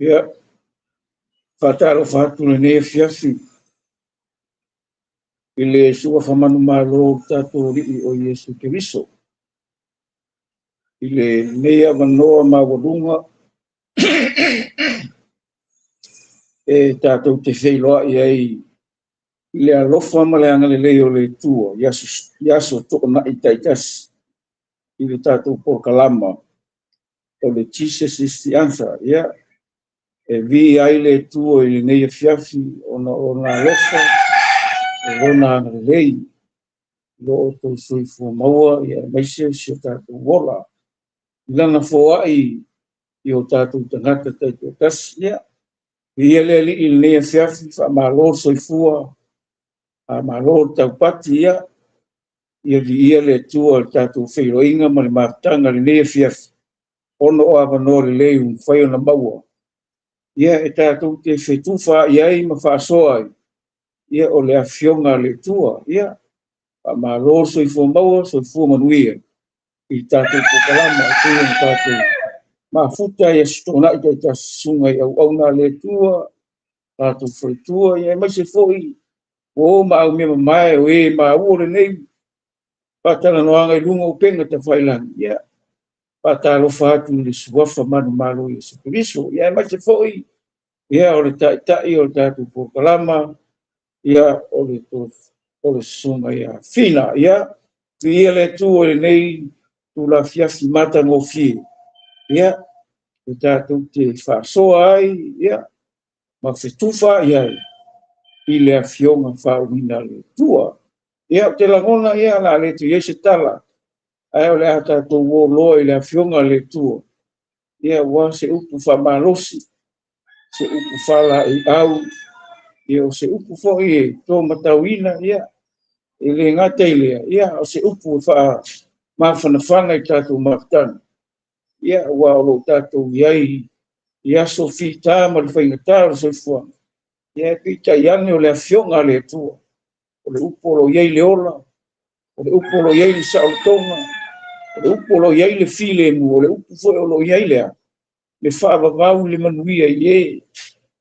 ia fatalo fatu ne fiafi ile sua famanu malo tatu ri o Yesu Kristo ile neia manoa magodunga e tatu te feiloa iai ile alofa maleanga le leo le tua yaso to na itaitas ile tatu por kalama o le Jesus is the answer ia e vi ai le tua ile neia fiafi ona alofa ona lei lo to sui fu maua ia maise se tatu wola lana foai io tatu tangata tatu tasia ia le il ne fiafi fa malo soi fua a malo tau patia ia ia le tua tatu feiroinga ma le matanga le ne fiafi ono o avanore le un fai na maua ia e tatu te fetufa ia ma fa soai ia o le afionga le tua ia a malo soi fu maua soi fu manuia i tatu kalama i tatu ma futa ia stona i ta sunga au na le tua tatu fritua ia mai se foi o ma me mai we ma o le nei patana no anga lunga o penga ta failan ia patalo fatu le suafa manu malo ia se kristo ia mai se foi ia o le ta i o tatu po kalama ia o le sunga ia fina ia le tu le nei tu la fia mata no fi ia tatu te fa so ai ia ma fetufa ia i le afionga whauina le tua. Ia te langona ia la le tu yese tala. Ai o le ata tō wō i le afionga le tua. Ia wa se upu whamalosi. Se upu whala i au. Ia o se upu fo i tō matauina ia. I le ngata i lea. Ia o se upu wha mawhanawhana i tātou maftana. Ia wa o lo tātou iai. Ia so fi tā ma le whaingatara so fuanga. Ia pita iane o le afionga le tua. O le upolo iei le ola. O le upolo iei le saotonga. O le upolo iei le file mu. O le upolo iei lea. Le whaavavau le manuia ie.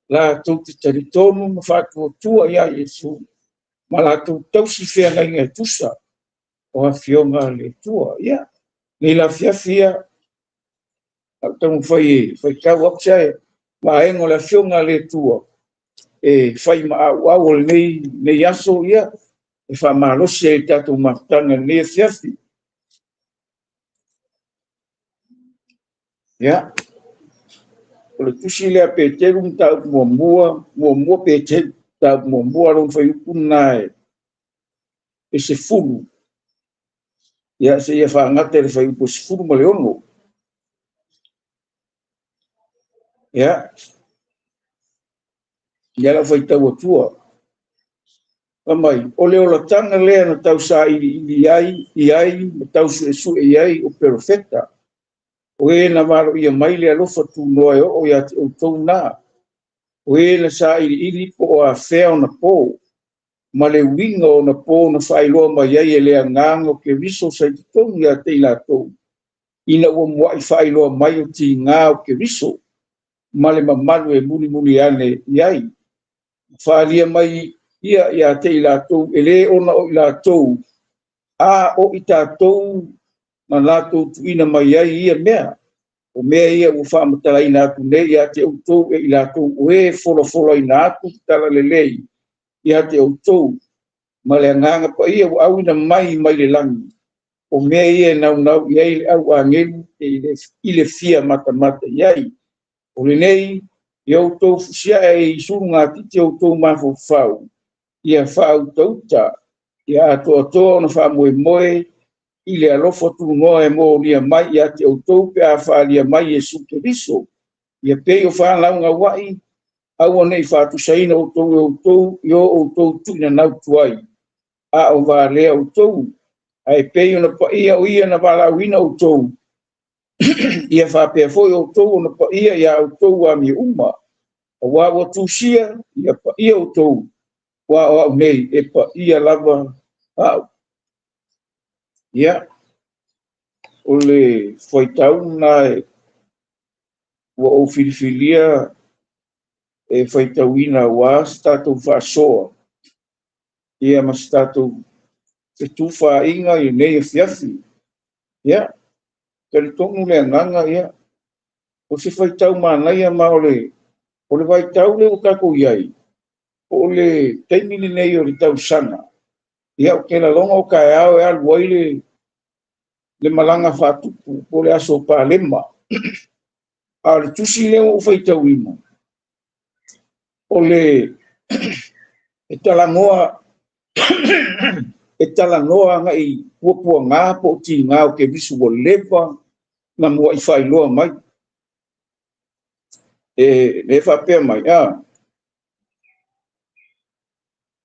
La tau te taritonu ma whātua tua ia Yesu. Ma la tau tausi whea ngai ngai tusa. O afionga le tua. Ia. Nei la fiafia. Au tamu whai kau apsai. Ma engo le afionga le tua. E fai ma au nei aso ia e fa malosi e tatu maftanga ne fiafi ia o le tusi le peteru ta mua peteru ta mua ron fai punai e se fulu ia se ia fa ngate le fai po se fulu ma le ono ia ia la fai tau atua Amai, o leo la tanga lea na tau sa iai, na tau su iai o perfecta. O e na maro ia mai lea lofa tu noe o ia te o tau nā. O e na sa ili po o a fea o na po. Ma le winga o na po na whailoa mai ai e lea ngango ke riso sa i tonu ia te ila tau. Ina ua mua i whailoa mai o ti ngā o ke riso. Ma le mamanu e muni ane iai. Whaalia mai ia te ilatou ele ona o ilatou a o itatou na latou tuina mai ai ia mea o mea ia ua whaamatalaina atu nei ia te outou e ilatou oe folofolo ina atu tala lelei ia te outou ma le anganga pa ia ua auina mai le langi o mea ia nau iai le au angelu i le fia matamata iai o le nei ia outou fusia e isuru ngā titi outou mafofau ia whautauta, ia atoa na whamoe i le alofa tu ngoa e mō lia mai ia te outou pe a whaalia mai Yesu Keriso. Ia pei o whālaunga wai, au anei whātusaina outou i o outou tuina nau tuai. A o wālea outou, ai pei o na paia o ia na wālauina outou. Ia whāpea foi outou o na paia ia outou a mi uma. A wāwa tūsia, ia paia outou. Wa nei e pa ia lava au ia o le foi tau na wa o filifilia e faitauina ua statou fa'asoa ia ma statou e tufā'aiga i nei e fiafi ia talitonu le agaga ia o se faitau manaia ma o le vaitau le o takou iai o le taimi lenei o le tausaga ia o kelaloga o kaeao e alu ai le malaga fa'atupu po le aso palema a le tusi lea o faitauina o le e talagoa e talanoa agai puapuagā po o tigā o kemisu ua leva na mua i failoa mai e le fa'apea mai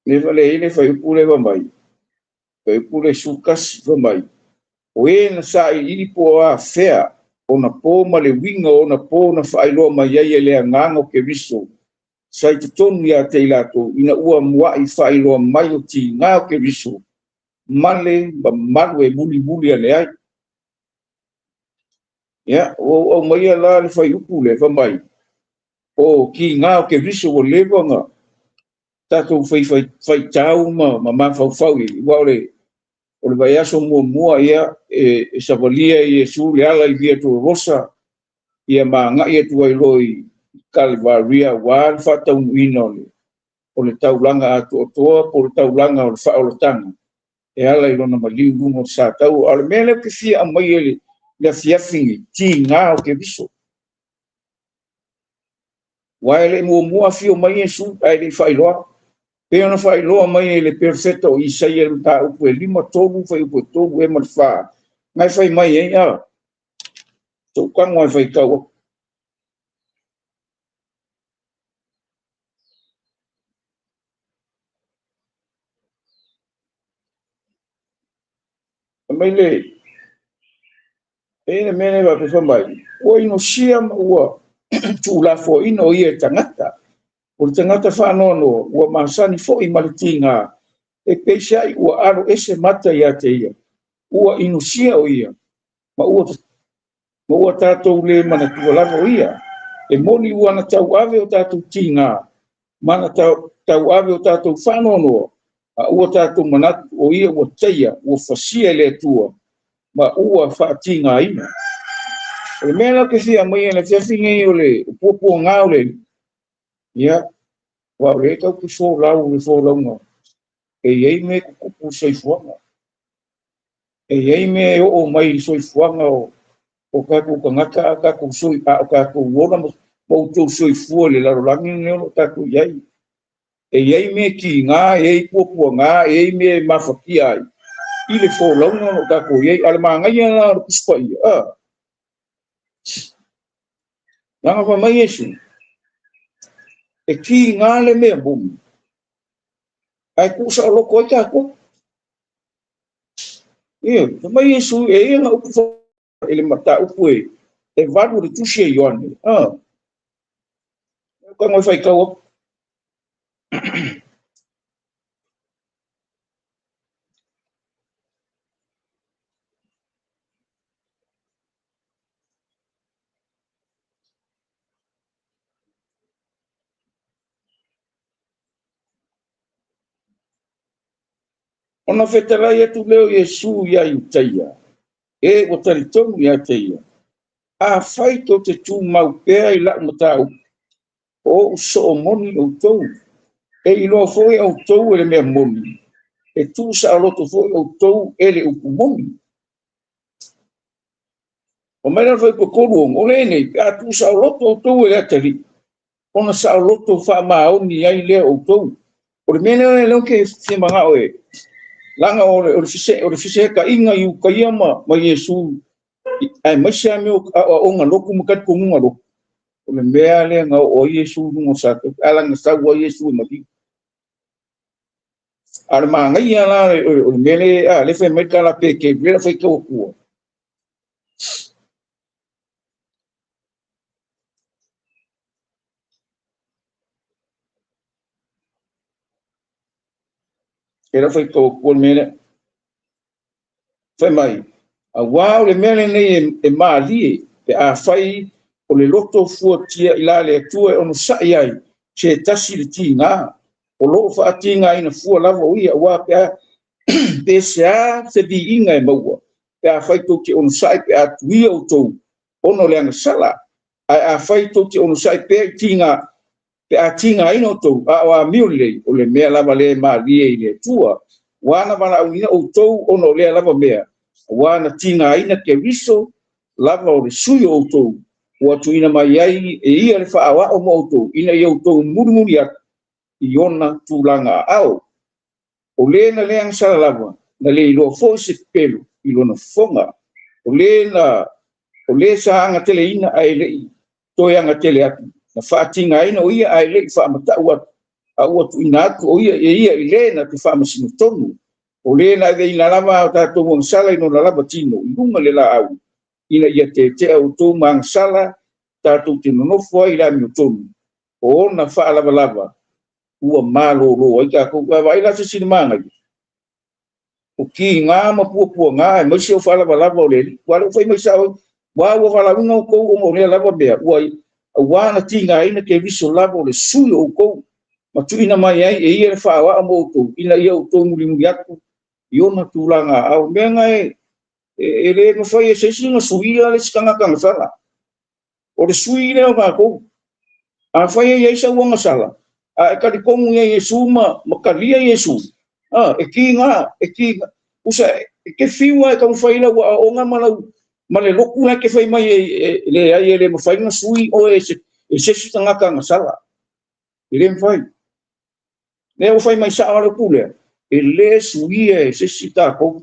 le leai le faiupu leva mai faiupu le sukasi va mai o na sa'iili po afea ona pō ma le uiga ona pō na fa'ailoa mai ai e le agaga o kemiso sai totonu iā te i latou ina ua mua'i fa'ailoa mai o tigā o kemiso male ma malu e muli a leai ia o mai la le faiupu le va mai o kigā o kemiso o levaga tatou faitau ma mafaufau i ua o le vai aso muamua ia e savalia i Iesu le ala i via tuarosa ia maga'i atu ai lo i Kalivaria ua le fa'ataunu'ina o le taulaga ato'atoa po le taulaga o le fa'aolataga e ala i lona maliu luga o le satau a le mea le kefia amai e le afiafi tigā o kemiso ua e le'i muamua afio mai Iesu ae le'i fa'ailoa pe ona fa'ailoa mai e le perfeta o Isaia le mataupu e 5 faiupu e 3 e ma le fā gai fai mai ai toukago ae faikau mai le le mea le va'apefa mai ua inosia ma ua tu'ulafo'ina o ia e tagata o le tagata fa'anoanoa ua masani fo'i ma le tigā e peisia'i ua alo ese mata iā te ia ua inosia o ia ma ua tatou lē manatua lava o ia e moni ua na tau'ave o tatou tigā ma na tau'ave o tatou fa'anoanoa a ua tatou manatu o ia ua taia ua fasia i le atua ma ua fa'atigāina o le mea la kefia mai e le fiafigei o le puapuagā o le ia ua o le taupu folau le folauga e iai me kukupu soifuaga e iai me e o'o mai i soifuaga o kakou kagaka a kakou soi a o kakou ona ma outou soifua le lalolagi le ono tatou iai e iai me kigā e iai puapuagā e iai me mafakia ai i le folauga ono kakou iai a le magaia la le pusipaia laga famai Iesu e kigā le mea momi ae ku'usa'oloko ai takou ia famai Iesu e ia ga'upu e le mataupu e valu le tusi e Ioane kagoe faikau ona fetalai atu leo Iesu ia i taia e ua talitonu iā te ia afai to te tumau pea i la'u mataupu o uso'o moni outou e iloa fo'i outou e le mea moni e tu'usa'aloto fo'i outou e le upu moni o mai lana faipokolu o lenei pe a tu'usa'aloto outou e le atali'i ona sa'aloto fa'amaoni ai lea outou o le mea lea leo ke fiamaga'o e laga o le feseka'iga i ukaia ma Iesu ae maise ame o a'oga loku ma katikoguga loku o le mea lea ga'o ai Iesu luga o satou alaga sau ai Iesu e maliu a le magaia la o le mea le fai mai kalapekei le faikauakua e la faikauakua le mea fai mai auā o le mea lenei e malie pe a fai o le loto fuatia i la le atua e ono sa'i ai se tasi le tinga o lo fa tinga ina fu lava o ia wa pe se di inga e maua pe a fai to ki on sai pe a tuia o to ono le anga sala a fai to ki on sai pe tinga pe a tinga ina o to a wa miule o le mea lava le ma lie le tua wana bana ina o to ono le lava mea wana tinga ina ke riso lava o le sui o to wa tu ina mai ai e ia le fa wa o mo to ina yo to murmuri a iona tulanga au o le na le ang sala lava na le lo fo se pelo i lona fonga o le sa anga tele ina ai le to anga tele atu na fa tinga ina o ia ai le fa mata wa au tu ina atu o ia i le na tu fa masino tonu o le na de ina lava ta to mo sala ino la lava tino i lunga le la au ina ia te au to mang sala ta tu tino no foi la mi tonu o na fa lava ua malo ro ai ka ko vai la se manga o ki nga ma pu nga ma se o fala bala le wa foi mai sa wa fala nga ko o mo le lava be wa na tinga ina ke viso lava le su o ko ma tu ina mai ai e ia fa wa mo to ina ia o to muri muri atu yo na tulanga au menga e le mo foi se singa suia le skanga kanga sala o le sui le nga ko a foi ia sa wonga sala a ka di kongu ia Yesu ma kalia Yesu e ki usa ke fiwa ka faila wa o nga mala loku na ke fai mai le ai le mo fai na sui o se tanga ka sala ile fai ne o fai mai sa ala pule ele sui se sita ko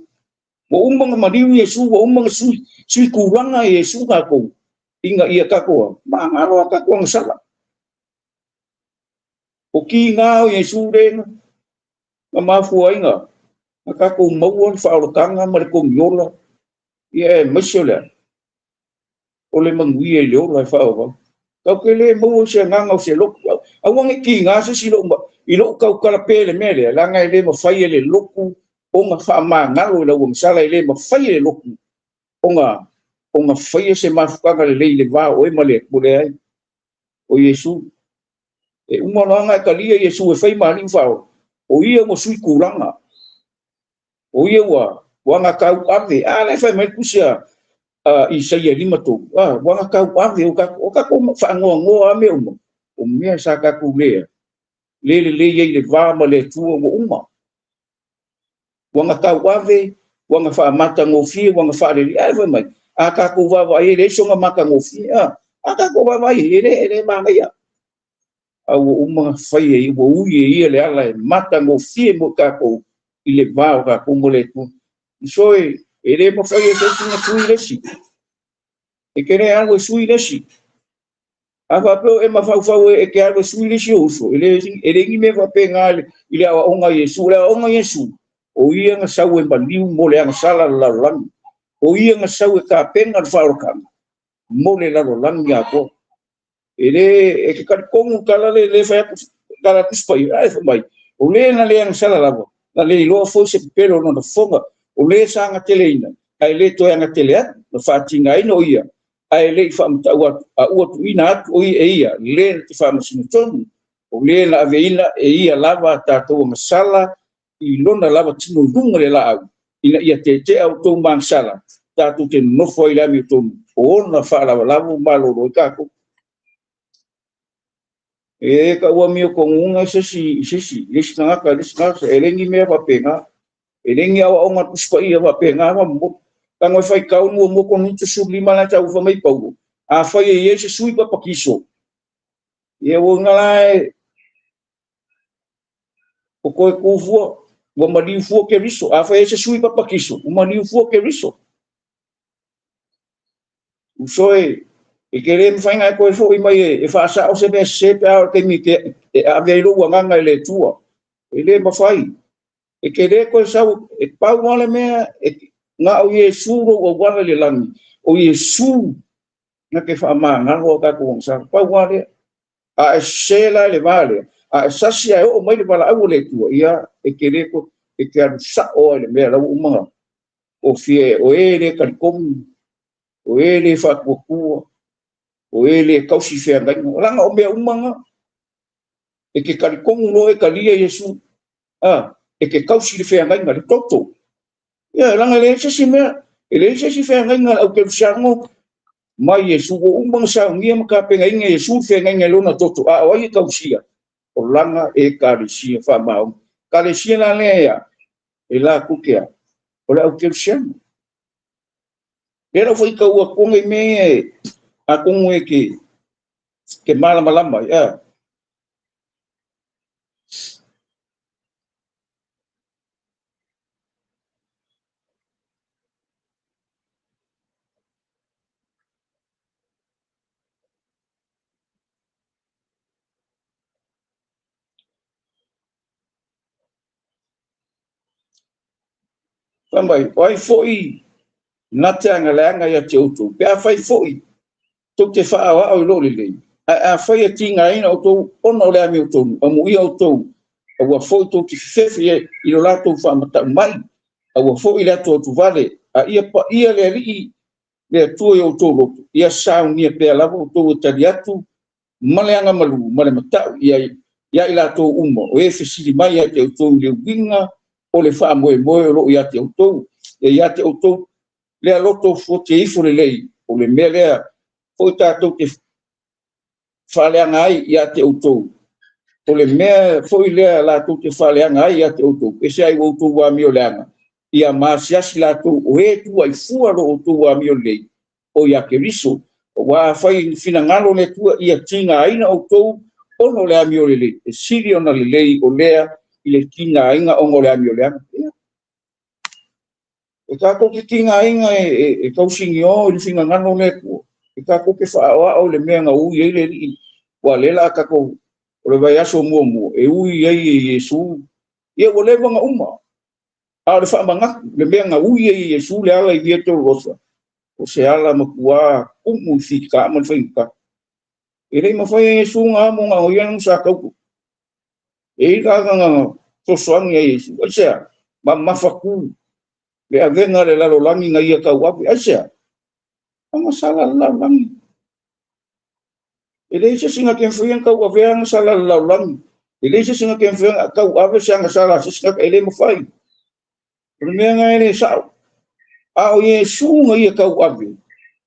o umanga mariu Yesu o umanga sui kuranga Yesu ka ko inga ia ka ko ma ngaro ka ko sala o ki nga o Yesu re na mafu ainga aka ko mau fa o kanga ma ko yola ye mashola o le mangui e lo la fa o ka ke le mau se nga o se lo a wang ki nga se silo i lo ka kala pele mele la nga le mo fai le loku o nga fa ma nga lo la o sala le mo fai le loku o nga fai se mafu ka le va o e male ko le ai o Yesu e uma nga ka lia Yesu e fai mali fa o ia mo sui kuranga o ia wa nga ka ave le fai mai kusia i sai lima to wa nga ka ave o ka ko fa ngo a me o me sa ka ku le le va ma le tu o uma wa nga ka ave wa nga fa mata ngo fi wa nga fa le fai mai a ka ku va le so nga maka ngo fi a ka ko va le ma ia au uma fai e o ui le ala mata ngo fie mo ka ko i le va ka ko mo le tu so e le mo fai e se na tu le si e ke le algo sui le si ava pe e ma fa e ke algo sui le si o so e le ngi me va pe nga i le o nga Yesu o ia nga sa e bandiu mo le nga sala la lang o ia nga sa e ka penga fa o ka mo le la lang ya ko ele e ka kongu kala le fa kala tuspai ai mai o le na le ang sala lavo na le lo fo se pero no fonga o le sanga teleina ai le to anga telea no fa tinga ino ia ai le fa mta wa tu ina o ia le ti fa masino ton o le na aveina e ia lava ta to masala i lona lava tino lunga le la ina ia te au to mang sala ta tu te no foi la mi to o na fa lava malo ro ka ko e ka ua mio ko ngunga sesi lisna ka lisna elengi me pa penga elengi awa onga tuspa ia pa penga mo tango fai ka no mo ko ntu su lima na ta ufa mai pau a fai e se sui pa pakiso e o ngala o ko ku fu o mali fu ke riso a fai se sui pa pakiso o mali fu ke riso o soe e querem fainga ko fo i mai e fa sa o se be se pa ke mi ke a ve lo wa nga le tua ele ma fai e quere ko sa e pa wala me nga o Yesu ro o wala le lani o Yesu na ke fa ma nga ro ka ko sa pa wala a se la le vale a sa si o mai le bala o le tua ia e quere ko e que sa o le me la o ma o fie o ele ka kom o ele fa ko o ele kausi fea ngai langa o mea umanga e ke karikongu lo e kalia Yesu e ke kausi le whenga inga le toto ia langa le sesi mea e le sesi whenga inga au ke usango mai Yesu o umbang sa ngia maka penga inga Yesu whenga inga lona toto a oai e kausia o langa e karisia whamau karisia la lea e la kukea o le au ke usango era foi ka ua konga i me a kongo e ke malama ia tambai oi foi na te angalanga ia te utu pe a fai foi to te fa a o lo le a fai a tinga ina o to ono le ami o to o mu ia o to a wa foi to te fefe i lo lato fa mata mai a wa foi le to tu vale a ia pa ia le ri le to o to lo ia sa ni pe la o to te diatu maleanga malu male mata ia ila to umo o e fe sili mai ia te to le winga o le fa mo lo ia te to e ia te to le loto fo te ifo le lei o le mele foi tatou te whaleanga ai ia te outou. O le mea foi lea latou te whaleanga ai ia te outou. E se ai outou wa mio leanga. Ia maasiasi latou o e tua i fuaro outou wa mio lei. O ia ke riso. O wa whai fina ngalo le tua ia tinga aina outou ono lea mio le lei. E siri ona le lei o lea i le tinga ainga ongo lea mio leanga. E kako ki tinga ainga e kausingi o i fina ngalo le tua. E kako ke wha o le mea nga ui e le ri. Wa lela kako o le vai aso mua. E ui e Yesu. Ia o le wanga uma. A le wha manga. Le mea nga ui e Yesu le ala i via tō rosa. O se ala makua umu fika aman whainka. E rei mawhai e Yesu ngā mo ngā hoi anong sa kauku. E i kaka ngā tosoangi e Yesu. Aisea. Ma mawhaku. Le a venga le lalo langi ngā ia kau wapi. Aisea. Anga sala lau langi. E leise singa ken fuyan kau ave anga sala lau langi. E leise singa ken fuyan kau ave se anga sala singa ele mo fai. Rumea nga ele sao. A o Yesu nga ia kau ave.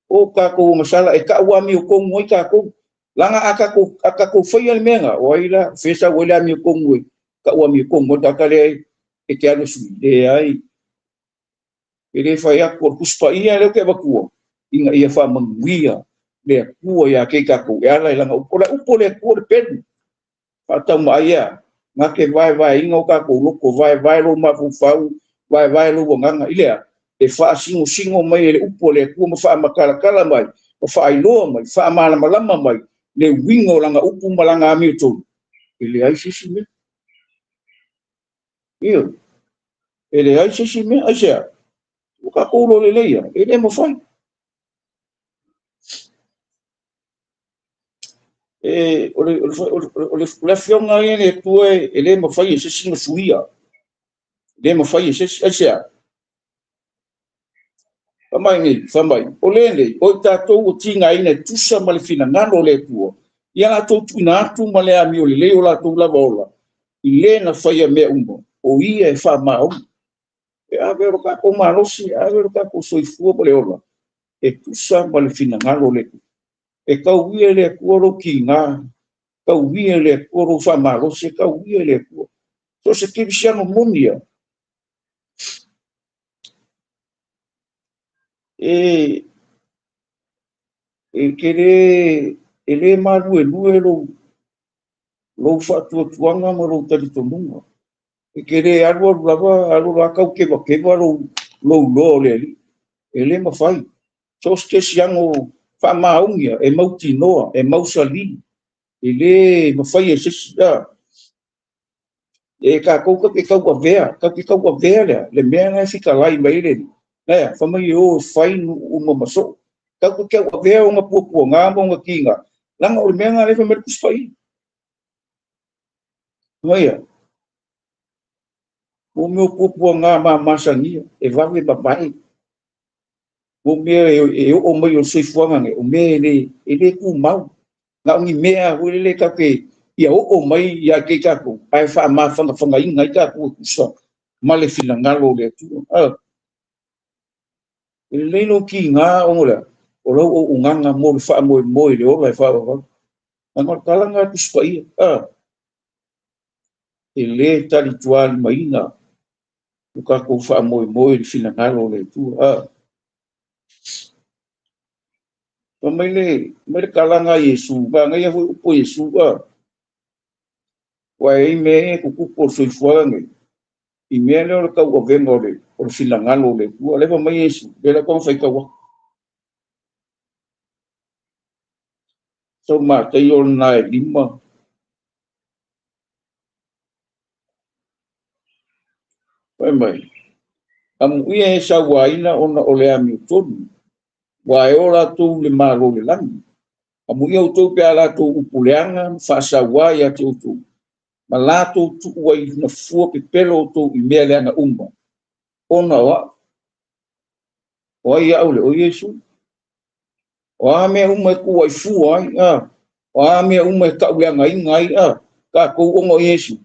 O ka ko masala e ka wa mi ko ngoi ka ko. Langa aka ko fai al menga. O ila fesa wala mi ko ngoi. Ka wa mi ko ngoi ta kale e ke anu su. E ai. Ele fai a ko kuspa ia le ke bakua. Inga ia fa manguia. Le kua ya ke ka ko ya la langa upo le ko pen ata mai ya nga ke vai inga ka ko loko vai lo ma fu fau vai lo nganga ile e fa singo mai le upo le ko ma fa makala mai o fa ilo mai fa mala mai le wingo langa upo malanga mi to ile ai sisi me io ele ai sisi me asia o ka ko lo le leia ele mo fa o le fionga ele tue ele mo fai se singa suia ele mo fai se asia famai o lele o tatou o tinga ina tusa ma le finagalo le tua ia latou tuina atu ma le ami o lelei o latou lava ola i lē na faia mea uma o ia e faamaogi e ave o kako malosi ave o kako soifua ma le ola e tusa ma le finagalo le tua e kauia le akua lo kigā kauia le akua lo faamalosi kauia le akua so se kilisiano monia e kere ele malu lo fatuatuanga ma lo talitonuga e kere alu lava alu akau keva lo le ali ele mafai so se siango faamaungia e mautinoa e mausali ele mafai e sesa e kakou ka kau avea le mea nga fikalai mai le famai o fai uma maso kau ke avea o nga puapuaga mo nga kiga langa o le mea nga le famai kuspai Maia, o meu puapuaga mamasagia e vave babai o mea o mai o soifuaga o mea ele kumau nga ungi mea o le kake ia o mai ia ke ka ko ai fa ma fa inga ka ko so male fina ngalo le tu le no ki nga o le o lo o nganga mo fa mo le o le fa o ngor kala nga tu spa ia le tali tual mai nga ka ko fa mo le fina ngalo le tu pa mai le kala nga Yesu ba nga ia po Yesu Wai me ku por so fora ngai. I me le ka o vengo le por filangalo le. Ku le pa mai Yesu. Le la kon fai ka wa. So ma te yo na e lima. Wai mai. Amu ia e sa waina ona ole ami tonu. Wai ora tu le malo le langi. Amu ia o tau pe ala tu upuleanga fa sa wai a te utu. Ma la tu tu wai na fua pe pelo tu i mea leanga umba. Ona wa. Wai au le o Yesu. O me uma ku ai fu ai o me uma ka ua ngai ka ko o Yesu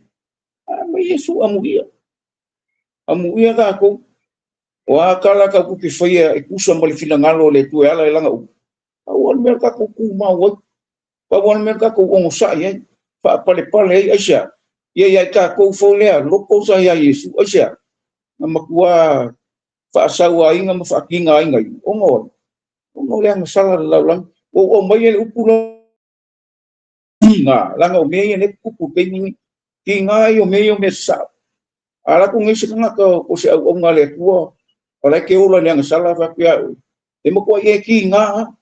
me Yesu amu ia ka ko o kala ka ku ki fai e ku sa mali fina ngalo le tu ala langa o me ka ku ma o pa o me ka ko o sa ye pa pale pale asia ye ka ko fo le lo ko sa ya Yesu asia ma kuwa fa sa wa inga ma fa kinga inga o le ang sala la lang o mai le upulo nga langa o meia ne kupu pe ni ki nga yo meio me sa ala ku ngi sika ka o se o nga le tua o le ke ola nga sala fa pia e mo ko ye ki nga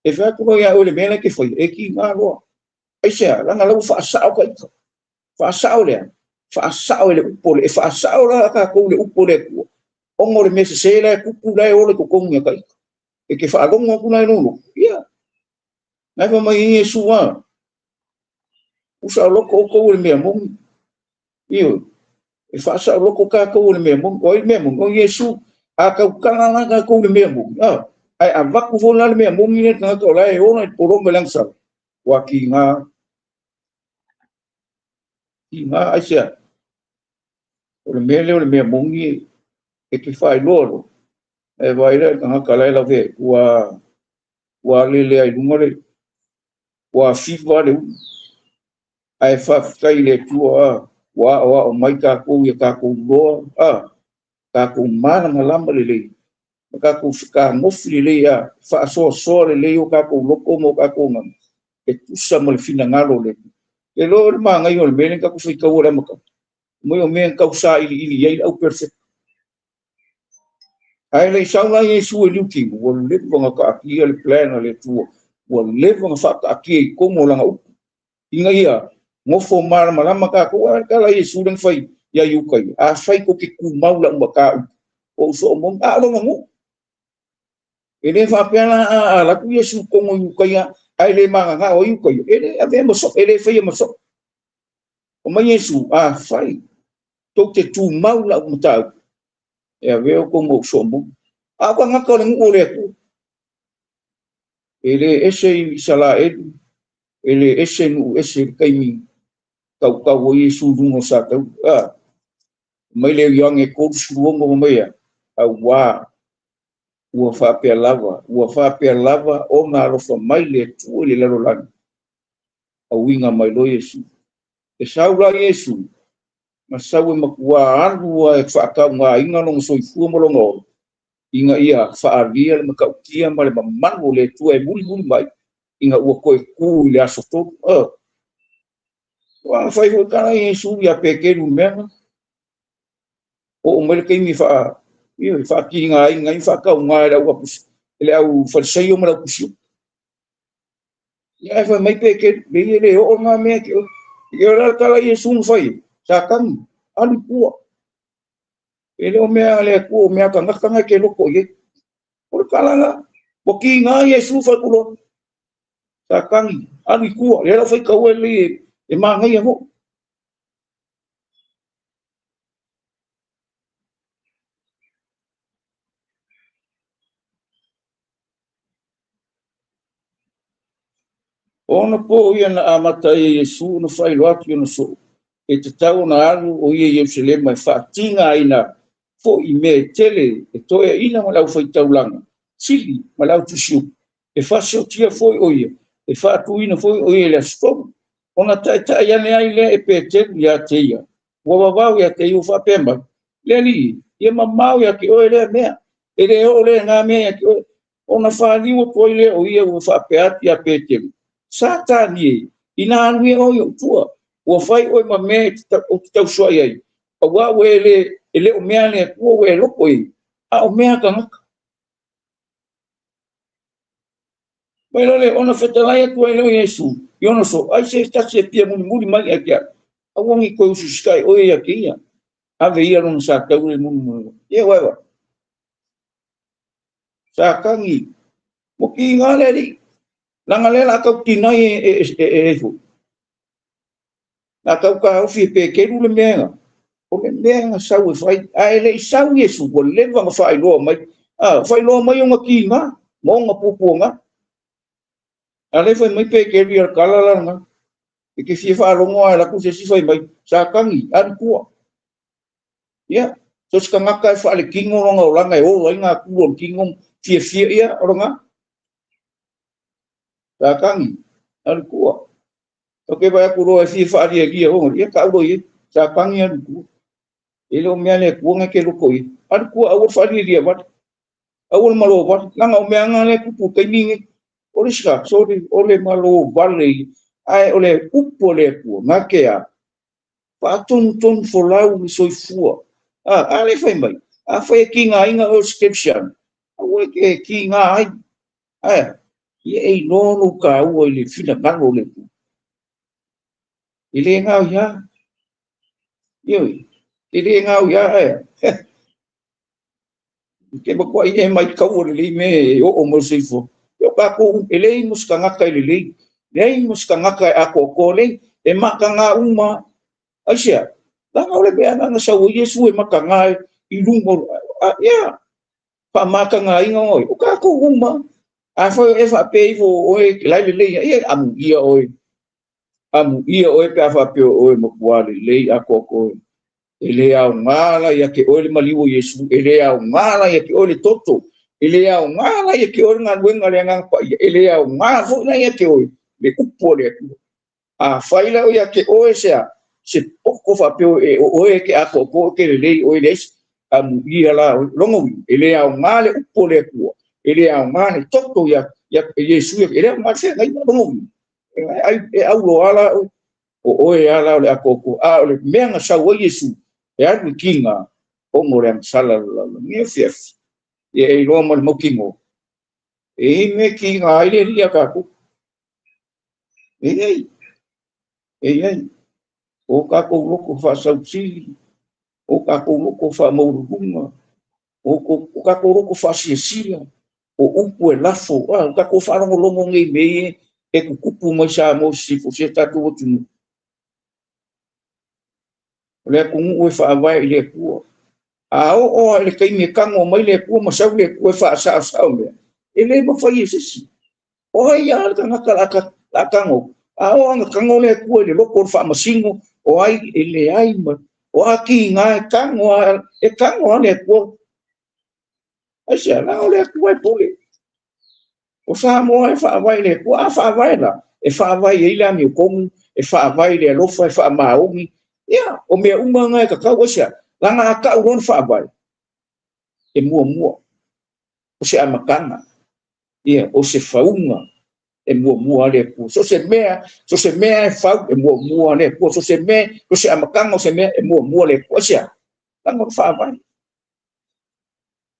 e fa ko ya o le mena ke foi e ki nga lo e se langa lo fa sa o ka fa sa o le fa sa o le upo le fa sa o la ka ko le upo le o ngo le me se le kupu le o le ko ko nga ka e ke fa go ngo ku na no ya na fa mai Yesu wa usa loko ko le me mo io e fa sa loko ka ko le me mo o Yesu a ka kala na ka ko le me mo ai a va ku vola le me mo ni na to la e ona por o melang sa wa ki nga asia o le me mo ni e ki fa loro e vai le ka kala la ve wa le ai ngore wa fiva le ai fa kai le tua wa o mai ka ko ya ka ko lo ka ko mana malamba le ka ko ka ngofli le ya fa so le o ka ko loko mo ka ko ngam e tusa mo fina ngalo le e lo ma ngai o me ka ko fi ka ora mo ka mo o me ka usa ili ye au perfect ai le sa la Yesu e luki o le bonga ka ki le plan le tu o le bonga fa ka ki ko mo langa inga ia ngofo mar malama ka ko ka la Yesu den fai ya yukai a fai ko ki ku maula ka o so mo a lo mo ele fa pela la ku Yesu ko mo yukai ai le manga nga o yukai ele ave mo so ele fai mo so o ma Yesu a fai to te tu maula mo ta e ave ko mo so mo a ko nga ko le ngule ku ele ese sala ele ese nu ese kai mi kau o Yesu dungo sa tau mai le yang e ko suo mo mai a wa ua fa pe lava o nga ro fa mai le tu le lo lan a winga mai lo Yesu e saula Yesu ma sau e makua anu e fa ka nga inga long so fu mo lo inga ia fa avia le ka kia ma le man le tu e muli mai inga ua ko ku le aso to wa fa i ka Yesu ya pe ke lu me o mai ke mi fa io fa ki nga inga fa ka nga la ua pus ele au fa sei o mara pus ya fa mai pe ke le o nga me ke yo la ka Yesu fai sa kan ali ku ele o me ale ku me ka nga ke lo ko ye por kala po ki nga Yesu fa ku sa kan ali ku le fa ka o le e ma nga ye ho Ona po ia na amata e Yesu no fai loatu ia no so. E te tau na alu o ia Yerusalem mai whaatinga aina fo i me tele e toia ina malau fai taulanga. Sili malau tusiu. E whasio tia foi o ia. E whaatu ina foi o ia le astomu. Ona tai ane ai le e pe telu ia te ia. Wawawau ia te iu whapemba. Le li, ia mamau ia ki oe le mea. E le o le ngā mea ia ki oe. Ona whaaliwa po ile o ia ua whapeati ia pe telu. Satani ina anui o yo tua o fai o ma me o tau so ai o wa wele ele o me ale o we lo poi a o me ka ngaka mai le ona fetala ia tua ele Yesu yo no so ai se sta se pia muri mai aki a wongi ko su sky o ia ki ia a ve ia no sa tau le mun ye wa sa kangi mo ki ngale ri langa le la ka tinai e na kau ka ofi pe ke lu le menga o le menga sa u fai ai le sa u Yesu ko le va fai lo mai fai lo mai nga ki nga mo nga pupu nga ale fai mai pe ke ri kala la nga e ke fi fa lo nga la ku se si fai mai sa kangi an ku ya so ska nga ka fa le kingo nga o langa o nga ku o kingo fi ya o nga sa kangi an ku oke ba ku ro fi fa ri ki o ya ka ro ye sa kangi an ku ele o mea le kuonga ke loko i. Anu kua awar whari ria wat. Awar malo wat. Langa o mea ngā le kupu kainingi. Ore shika, sorry, ole malo wale. Ai ole upo le kua. Ngā ke a. Pātonu tonu wholau ni soi fua. Ale whai mai. A whai ki ngā inga o scription. Awe ke ki ngā ai. Ie ei nono ka ua i le whina ngaro le kua. Ile ngā ia. Ioi. Ele ngau ya ke ba ko ai mai ka o le me o mo sifo yo ka ko ele mus ka ngaka le mus ka ngaka a ko le e maka nga uma asia la ngau le be ana sa o Yesu e maka nga i lungo ya pa maka nga inga oi o ka ko uma a fo e fa pe fo o e la le e amu ia oi ka fa pe o mo kwa le a ko ele au ngala ia ke ole maliwo Yesu ele au ngala ia ke ole toto ele au ngala ia ke ole ngwenga le ngang pa ele au ngala fo na ia ke ole le kupo le a faila ia ke ole se poko fa pe o e ke ako ko ke le o le am ia la longo ele au ngala kupo le ku ele au ngala toto ia Yesu ele ma se ngai longo ai au lo ala o e ala le ako a le menga sa o Yesu e atu kinga o morang sala la nge fief e ro mo mo kingo e me kinga ai le ria ka ku e o ka ko loko fa sauti o ka ko loko fa mo runga o ka ko loko fa sisia o upu e lafo o ka ko fa rongo longo nge me e ku kupu mo sa mo si fo se ta tu tu le ku u fa vai le ku o le kai me kango mai le ku mo sa le ku fa sa me ele mo fa yesi o ia ka ngaka la kango o nga kango le ku le lo por fa masingo o ai ele ai ma o aki nga kango e kango le ku asia la le ku e pole o sa mo e fa vai le ku fa vai la e fa vai ile mi kom e fa vai le lo fa ma o mi ya o me uma nga ka ka asia langa ka uron fa vai e mua o se amakanga ia o se faunga e mua le ku so se mea e fa e mua le ku so se amakanga o se mea e mua le ku sia langa fa vai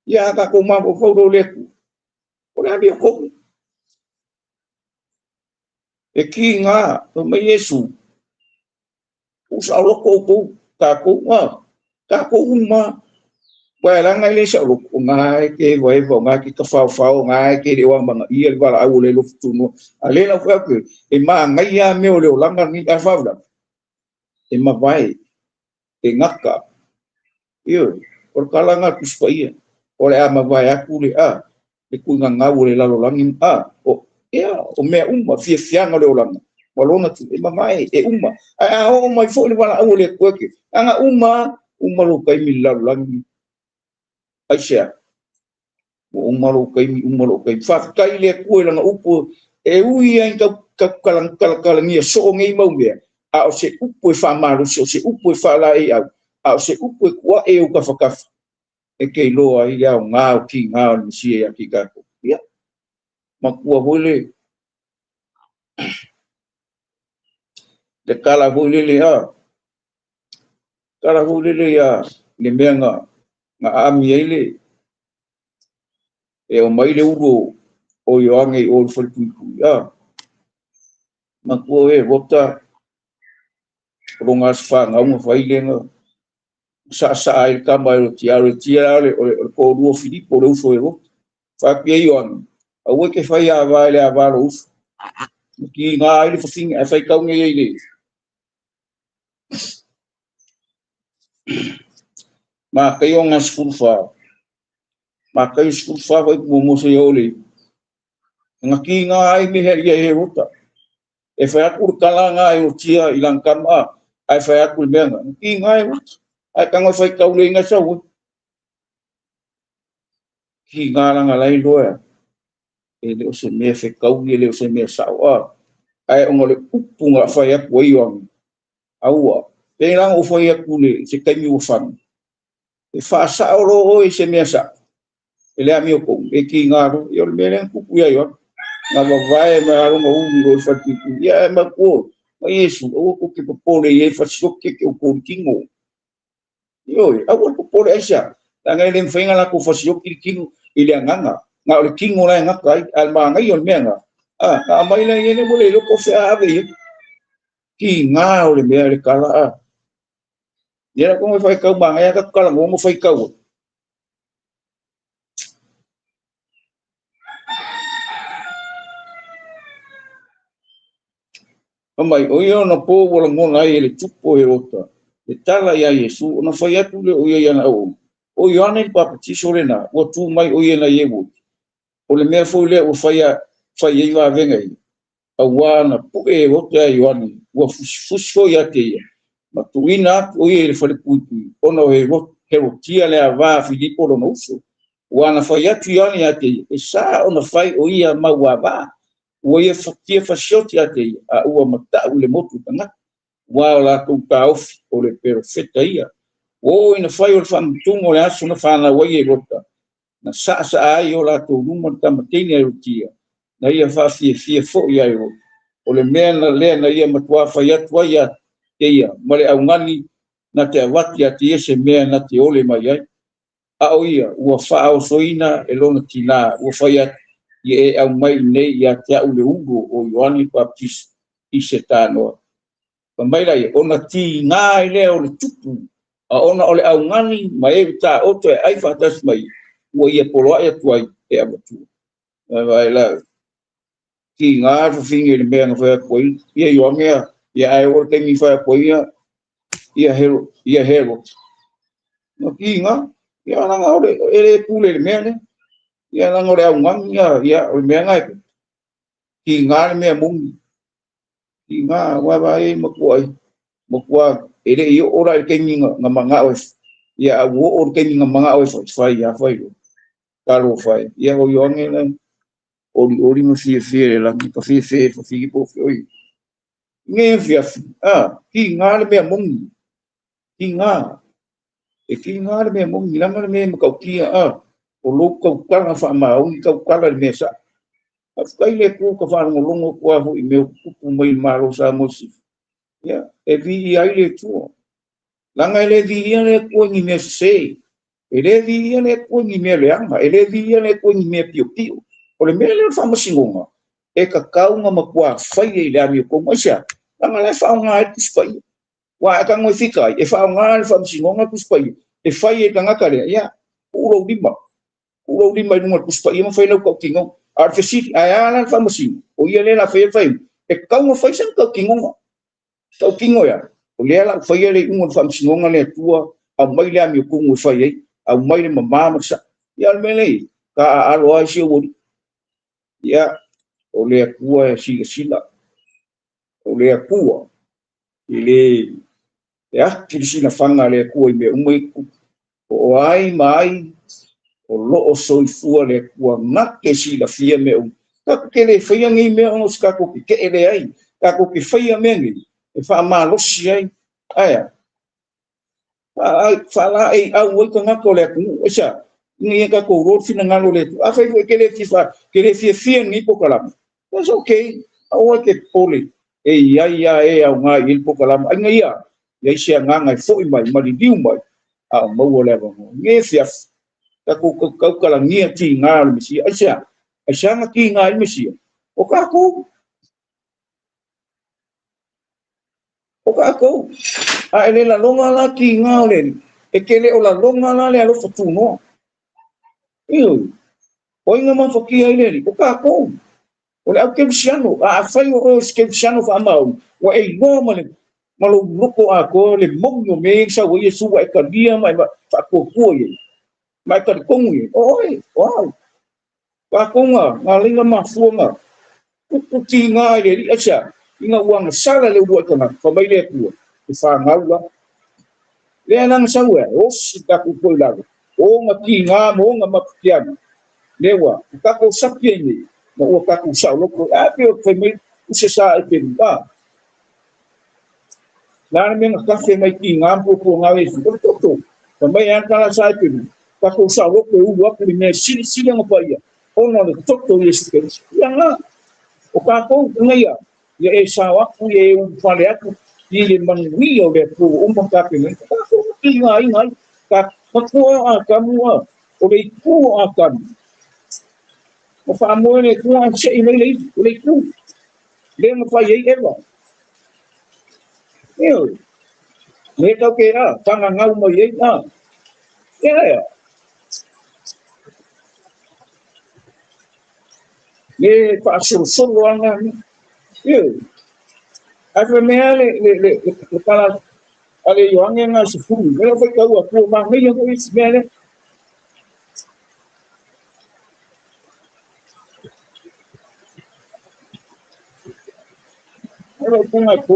ia ka ko ma ko le ku o le abi ko e ki nga o me Yesu o sa lo ko ka ko uma wa la ngai le sa lo ngai ke vai vo ngai ki ka fa ngai ke le wa manga ia le wala au le lo tu no ale la fa ke e ma ngai ya me o le langa ni ka fa la e ma vai e ngaka io por kala nga kuspa ia o le ama vai aku le e ku nga ngau le la lo langi ia o mea uma fianga le olanga walona tu e mamai e uma a o mai fo le wala o le koke anga uma lo kai mi la langi aisha uma lo kai fa kai le ko langa upo e ui ai ka kalangia so ngai mau mea a o se upo e fa maru se upo e fa la e a se upo e kwa e o ka fakafa e ke lo ai ya nga o ki nga o si e ki ka ia makua hole de kala hole le ya le menga nga ami ele e o mai le uro o yo ange o fol tu ya makua e vota rongas fa nga mo fai le nga sa ai ka mai o tia le ko ru Filipo le uso e vo fa pe yo a o ke fai a vai le a va lo uso ki nga ai le fing e fai ka nge ele ma kai o nga school fa vai mo se yo le nga ki nga ai me he rota e fai akur kala nga ai o tia ilang kama ai fai akur menga ki nga ai rota ai ka nga fai ka le nga sa ki nga nga lai loa e le o se me fe ka le o se me sa ai o le upunga fai aku yo aua pe lang o fai aku le se kai mi o fan e fa sa o e se me sa ele a mi o ko e ki nga ro yo me le ku ya yo na vai ma aro mo u fa ki ya ma ko ma yesu o ko ke po le e fa so ke o ko kingo yo a ko po le esa ta ngai le fenga la ko fa so ki kingo ile nganga nga o kingo la nga kai al ma ngai yo me nga na mai le ye mo le ko fe ave ki nga o le me le kala ya ko mo fa ka ba ya ka kala mo fa ka mai o yo na po wala mo na ele tupo e rota e tala ya yesu ona fai atu le o ia na o yo ane pa ti sorena o tu mai o ia na yebu o le me fo le o fai e va venga a wana po e rota yo ane o fusfo ya te ma tu ina o ia le fa le putu ona e ro tia le ava Filipo lo no uso wana fai atu yo ane ya te e sa ona fai o ia ma wa va o ia fatia fasioti ate a ua mata ule motu tanga wa la tu tauf o le perfecta ia o ina fai o famtungo le aso na fana wa ia rota na sa ai o la tu numo tamatini a rutia na ia fa fie fo ia ro o le mena le na ia matua fai atu ia te ia male au ngani na te awati ate ese mea na te ole mai ai a o ia ua fa o soina e lona tina ua fai atu ye au mai nei ya te au le ungo o Ioani Baptist i se tānoa. Pa mai lai, ona ti ngā i lea o le tupu, a ona o le au ngani, ma e tā oto e ai whatas mai, ua ia poloa e tuai e amatua. Mai lai, ti ngā whawhingi le mea ngā whaya koi, ia Ioangea, ia ai o te mi whaya koi ia hero. No ki ngā, ia nanga o le, ere pule le mea ne, ia nanga o le au ngani, ia o le mea ngai, ki ngā le mea mungi, ki ngā wawa e makua ere i ora e kengi ngā manga oe, ia au o kengi ngā manga oe whai ia whai ro, karo whai, ia o Ioange na ori mo fie le langi, pa fie pa fie po fie oi. Nge fia ki ngā le mea mungi, ki ngā, e ki ngā le mea mungi, langa le mea makau kia, o lo kau kala wha maungi, kau kala le mea sa, kai le ko ka fa ngolongo ko ho i me ku mai maro sa mosi ya e vi ai le tu langa le vi le ko ni me se e le vi le ko ni me le anga e le vi le ko ni me pio pio o le me le fa mosi ngonga e ka kaunga ma kwa fai e le ami ko mosia langa le fa nga e kuspai wa ka ngoi fika e fa nga le fa mosi ngonga kuspai e fai e tanga kare ya uro lima nunga kuspai ma fai no ko kingo artesi ayana famasi o ia le la fai e kaunga fai san ka kingo ya o le la fai le un famasi ngonga le tua a mai le ami ku ngu fai a mai le mama sa ya le ka alo ai si o ya o le akua e sila o le akua i le ati sina fanga le akua i me umai o ai mai o loo soifua le akua ngake sila fia me um kako ke le whaia ngi mea onos kako ke ele ai kako ke whaia mea ngi e wha malosi ai aia whala ei au wai ka ngako le aku esa ngi ka ko ro fina ngalo le a fai ke le fifa ke le fia ngi po kalam that's okay au ke pole e ia e au nga il po kalam ai ngia ia sia nganga fo mai mali diu mai a mo le ba ngi fia ka ko kala ngia ti ngal mi si asa nga ki ngal mi si o ka ko a ele la longa la ki ngale e kele o la longa la le alo fatuno io o inga ma foki ai le o ka ko o le ke siano a fai o ke siano fa mau o e normal malo luko a ko le mongo me sa o yesu wa ka dia mai fa ko ko ye mai ka ko ye oi wow pa ko nga linga ma fuanga ku ti nga le acha inga uang sala le buat kana fa mai le ku fa ngaula le nang sawe o sita ku ko la o nga ki nga mo nga mapian lewa ka ko sapie ni mo ka ku sa lo ko a pe fa mai se sa e pe ba la me ka fe mai ki nga po ko nga we su ko to fa mai an kala sa pe ka ko sa lo ko u wa ku me si nga pa ya o no to to yesu ke ya nga o ka ko ngai ya e sawa ku ye u fale aku i le manui o le pu o mo ka pe ka ko ki ngai ka ko a ka mua o le ku a ka o fa mo le ku a che i le ku le mo fa ye eva le ka ke a tanga ngau mo ye na ya le pa so anga ave me le kala ale yoange nga sifu le fa ka wa ko ma me yo is mele ale ko nga ko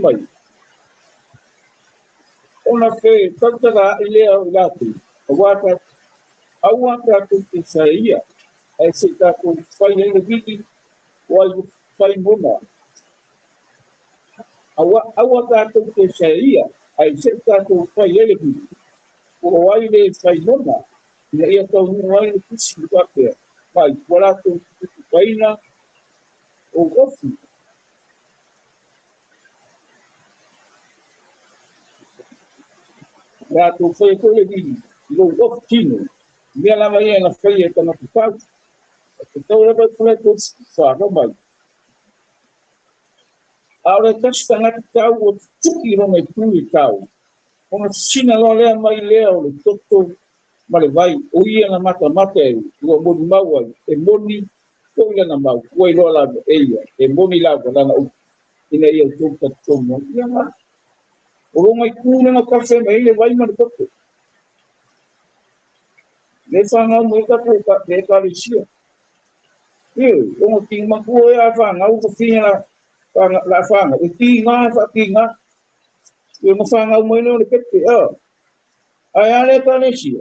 mai ona ke tata ile la tu wa awaka kutisaidia aisita kufanya ile vitu walifanya awaka kutisaidia aisita kufanya ile vitu wale fanya na hiyo kwa wale kushika kwa wala kufaina ugofu na kufanya kule vitu ndio ugofu tino mia la maia na feia kana kupau então eu vou falar todos fora mas ahora testa na tau o tuki no me tu e tau como sina lo le mai leo le toto male vai o ia na mata o moni mau e moni ko ia na mau ko lo la e moni la la na ina ia toto tomo ia ma o mai ku na café mai le vai ma toto le fanga mo ka ko ka le ka lisia como tinha uma coisa a fanga o tinha la fanga o tinha eu não fanga o meu não que aí ale ka lisia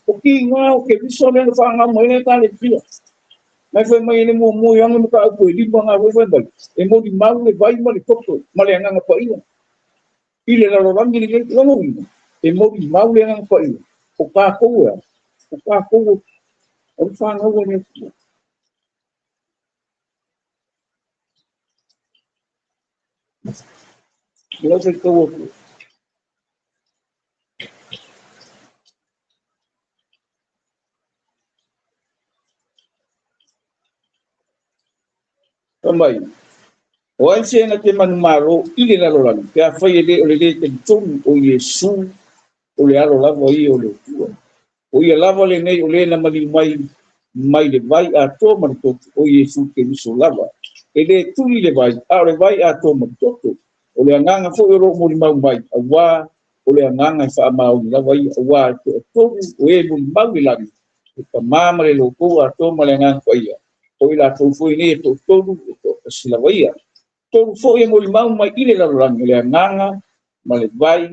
o tinha o que só não fanga o meu ka lisia mas foi mais ele mo yang mo ka ko di banga foi bem e mo di mal le vai mo le toto mal yang nga pa ile la lo bangi le lo e mo di mal le nga pa o ka ko o fanga o ne lo se ko também o anse na te manumaro ile la lo ke a foi ele te tum o yesu o le alo lava i o le tua o ia lava le nei o le na mali mai le vai a to man to o yesu ke miso lava ele tuli le vai a le vai a to man to o le nganga fo ro mo mai a wa o le nganga fa mau la vai wa to o e bu mau la ka mama le lo ko a to ma le ngang ko ia o ila to fu ni to sila vai to fo e mo mau mai ile la rang le nganga ma le vai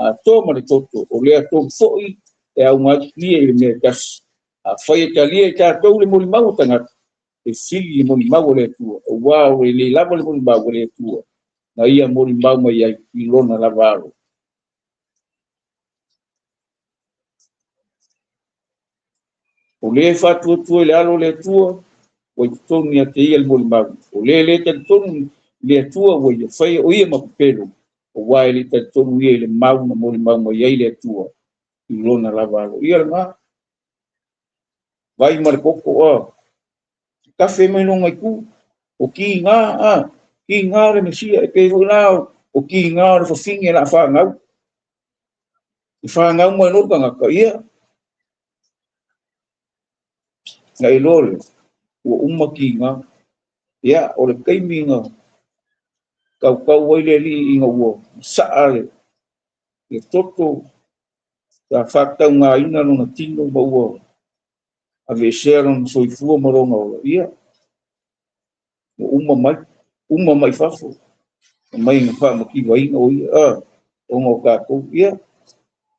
a to ma le to o le to fo e au ma ni e me kas a foi ta li ta to le mo mau tanga e sili mo mau le tu wa o le la mo mau le tu na ia mo mau mai ai ilona la varo o le fatu tu le alo le tu o tonu ia te ia mo mau o le te tonu le tu o ia fai o ia ma pelo o wa le te tonu ia le mau na mo mau mai ai le tu ilona la varo ia nga vai mar koko o kafe mai no mai ku o ki nga le mesia e pe la o ki nga o finge la fa nga fa nga mo no ka ia na ilole o umma ki nga ya o le kaimi nga kau wai le li inga wo saale le toto ta fakta nga ina no tino mo wo ave sharon soifua moronga o ia o umma mai fafo mai nga fa mo ki wai o ia o ngo ka ko ia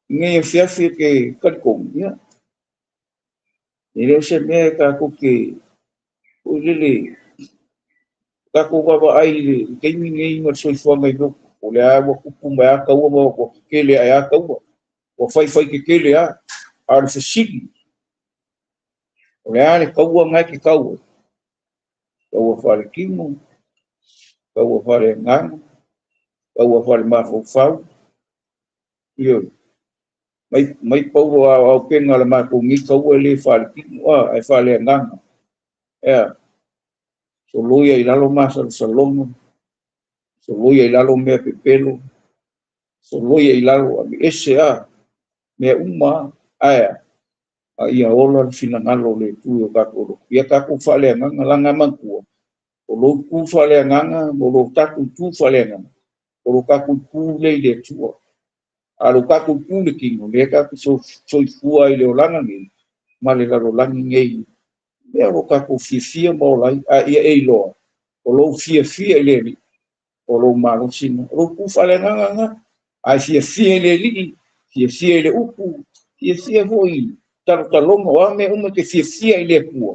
nge fiafi ke katko ia ile se me ka ko ke o le ka ko wa ai le kaimi nge mo soifua mai go o le a wo ku mai ka wo mo ke le a ka wo o fai ke le a ar se sigi o le a le ka wo ngai ke ka wo fale kimo ka wo fale ngang ka wo fale ma fo yo mai paulo a penga le ma ko ngi ka wo le fale kimo ai fale ngang so loia i lalo ma salongo so loia i lalo me pepelo so loia i lalo ese me uma aya ia ola fina ngalo le tu ka ko ia ka ko fale ngang langa manku o lo ku fale nganga mo lo ta ku tu fale nganga o lo ka ku le tu a lo ka ku le kingo le ka so fu ai le olanga ni ma le la rolanga ngei le o ka ku fia mo la ia e lo o lo fia le o lo ma lo sin o ku fale nganga ai fia le li fia le upu fia voi tartalonga wa me uma ke fia le ku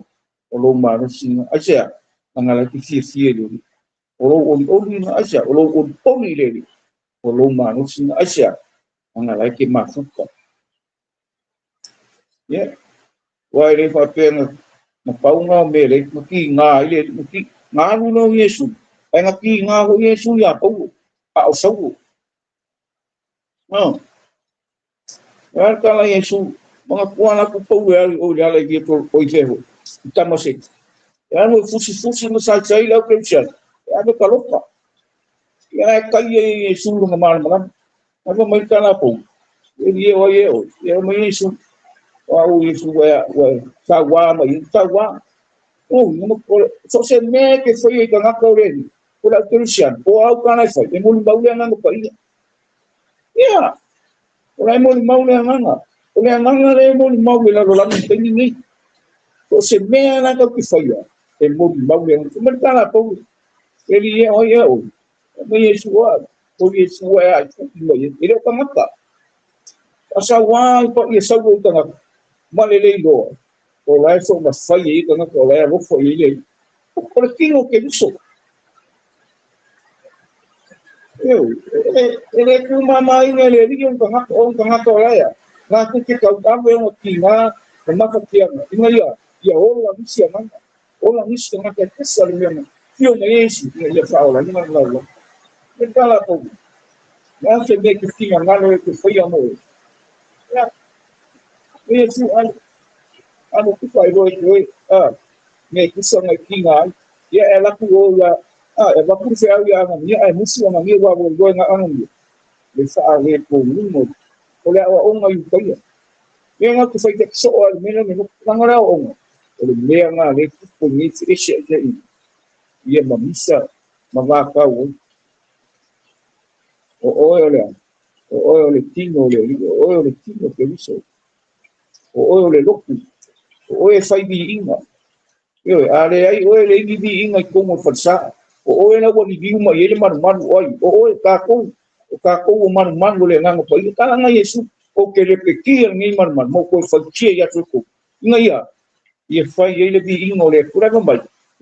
o lo ma lo sin aja ngala ki fia le o lo na aja o lo le o lo ma lo sin aja ngala ki mafuka ye wa le fa pena na paunga me le ki nga ile ki nga no yesu ai nga ki nga ho yesu ya pau a o sau no ya ka la yesu mga kuana ku pau ya o ya le ki to o i ho tamase ya no fusi no sai la ke sia ya no kalopa ya ka yesu no mal mal apa mai kana po ye mai yesu o yesu wa sawa mai sawa o no so se me que foi que na corrente por a cristian o au kana foi e mo ba ule na ko ya o ai mo ma ule na o le nganga le mo ma ule la la ni so se me na ko que foi e mo ba ule mo kana po ele o mo yesu o yesu wa mo ele ka mata asa wa ko yesu ko ka ma le lo o lai so ma fai e ka ko lai ro fo ile o kino ke diso ele ku mama ine le ri on ka ko lai na ku ke ka ta ve o kinga ma ka kia ina ya o la misia ma o la misia ma ke sa le me fio me yesu ya fa o la ni ma la e ka la po na se me ke kinga ngalo ke foi amor ya yesu ano ku fai ro me ku so ngai kinga ya ela ku o ya ela ku se ya na ni ai musi na ni wa go nga anu ni le sa le ko ni mo o le o ngai ku ya me nga ku fai te so o me no me na ngora o le me nga le ku ni se se ya ia ma misa ma va ka o le o le tino o le tino ke viso o le loku o e fai bi inga yo ale ai o le bi inga ko mo falsa o na wo ni uma ele man o ka ko man le ngang ko i ka nga yesu o ke le pekir ngi man mo ko fa che ya tuku inga ia fai ele bi inga le kura ngam